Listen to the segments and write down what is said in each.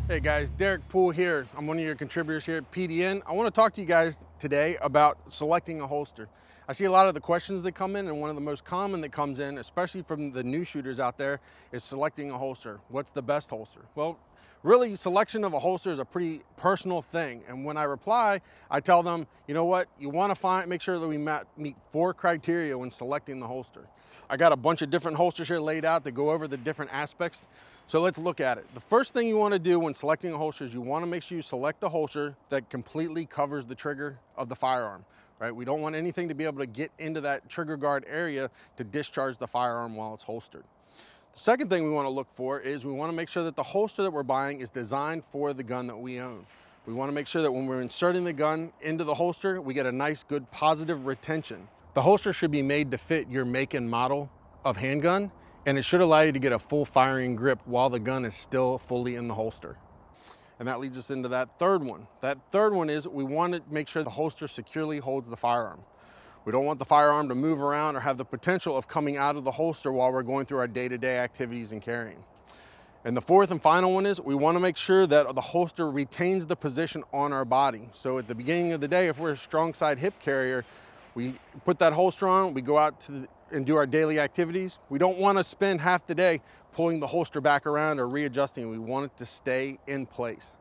Hey guys, Deryck Poole here. I'm one of your contributors here at PDN. I want to talk to you guys today about selecting a holster. I see a lot of the questions that come in, and one of the most common that comes in, especially from the new shooters out there, is selecting a holster. What's the best holster? Well, really, selection of a holster is a pretty personal thing. And when I reply, I tell them, you know what, you want to make sure that we meet 4 criteria when selecting the holster. I got a bunch of different holsters here laid out to go over the different aspects. So let's look at it. The first thing you want to do when selecting a holster is you want to make sure you select a holster that completely covers the trigger of the firearm, right? We don't want anything to be able to get into that trigger guard area to discharge the firearm while it's holstered. The second thing we want to look for is we want to make sure that the holster that we're buying is designed for the gun that we own. We want to make sure that when we're inserting the gun into the holster, we get a nice, good, positive retention. The holster should be made to fit your make and model of handgun, and it should allow you to get a full firing grip while the gun is still fully in the holster. And that leads us into that third one. That third one is we want to make sure the holster securely holds the firearm. We don't want the firearm to move around or have the potential of coming out of the holster while we're going through our day-to-day activities and carrying. And the fourth and final one is we want to make sure that the holster retains the position on our body. So at the beginning of the day, if we're a strong side hip carrier, we put that holster on, we go out and do our daily activities. We don't want to spend half the day pulling the holster back around or readjusting. We want it to stay in place.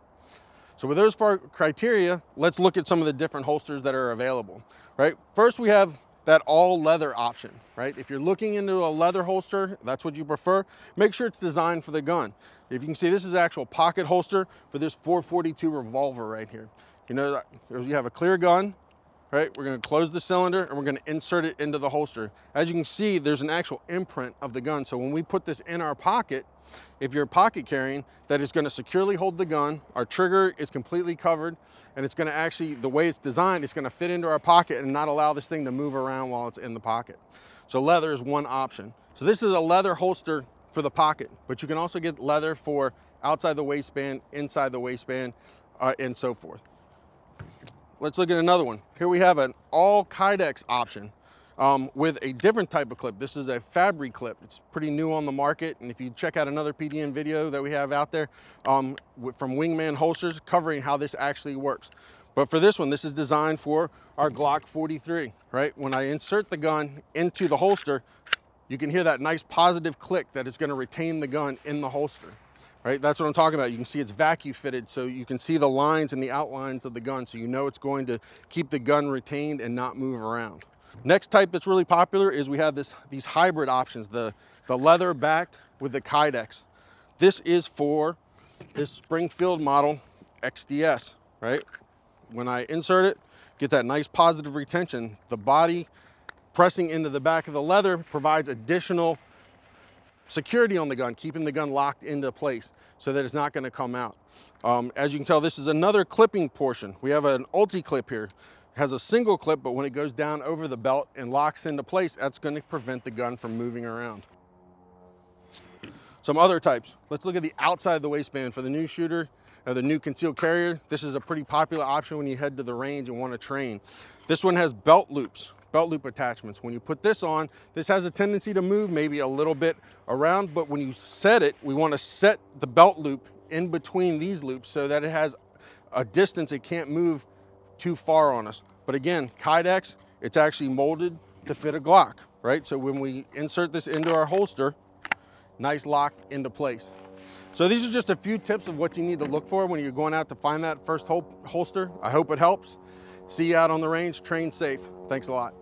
So with those 4 criteria, let's look at some of the different holsters that are available, right? First, we have that all leather option, right? If you're looking into a leather holster, that's what you prefer, make sure it's designed for the gun. If you can see, this is an actual pocket holster for this .442 revolver right here. You know, you have a clear gun, right? We're going to close the cylinder and we're going to insert it into the holster. As you can see, there's an actual imprint of the gun. So when we put this in our pocket, if you're pocket carrying, that is going to securely hold the gun. Our trigger is completely covered, and it's going to actually, the way it's designed, it's going to fit into our pocket and not allow this thing to move around while it's in the pocket. So leather is one option. So this is a leather holster for the pocket, but you can also get leather for outside the waistband, inside the waistband, and so forth. Let's look at another one. Here we have an all Kydex option with a different type of clip. This is a fabric clip. It's pretty new on the market. And if you check out another PDN video that we have out there from Wingman Holsters covering how this actually works. But for this one, this is designed for our Glock 43, right? When I insert the gun into the holster, you can hear that nice positive click that is going to retain the gun in the holster. Right, that's what I'm talking about. You can see it's vacuum fitted, so you can see the lines and the outlines of the gun, so you know it's going to keep the gun retained and not move around. Next type that's really popular is we have these hybrid options, the leather backed with the Kydex. This is for this Springfield model XDS, right? When I insert it, get that nice positive retention. The body pressing into the back of the leather provides additional security on the gun, keeping the gun locked into place so that it's not going to come out. As you can tell, this is another clipping portion. We have an ulti clip here. It has a single clip, but when it goes down over the belt and locks into place, that's going to prevent the gun from moving around. Some other types. Let's look at the outside of the waistband for the new shooter, the new concealed carrier. This is a pretty popular option when you head to the range and want to train. This one has belt loops. Belt loop attachments. When you put this on, this has a tendency to move maybe a little bit around, but when you set it, we want to set the belt loop in between these loops so that it has a distance it can't move too far on us. But again, Kydex, it's actually molded to fit a Glock, right? So when we insert this into our holster, nice lock into place. So these are just a few tips of what you need to look for when you're going out to find that first holster. I hope it helps. See you out on the range. Train safe. Thanks a lot.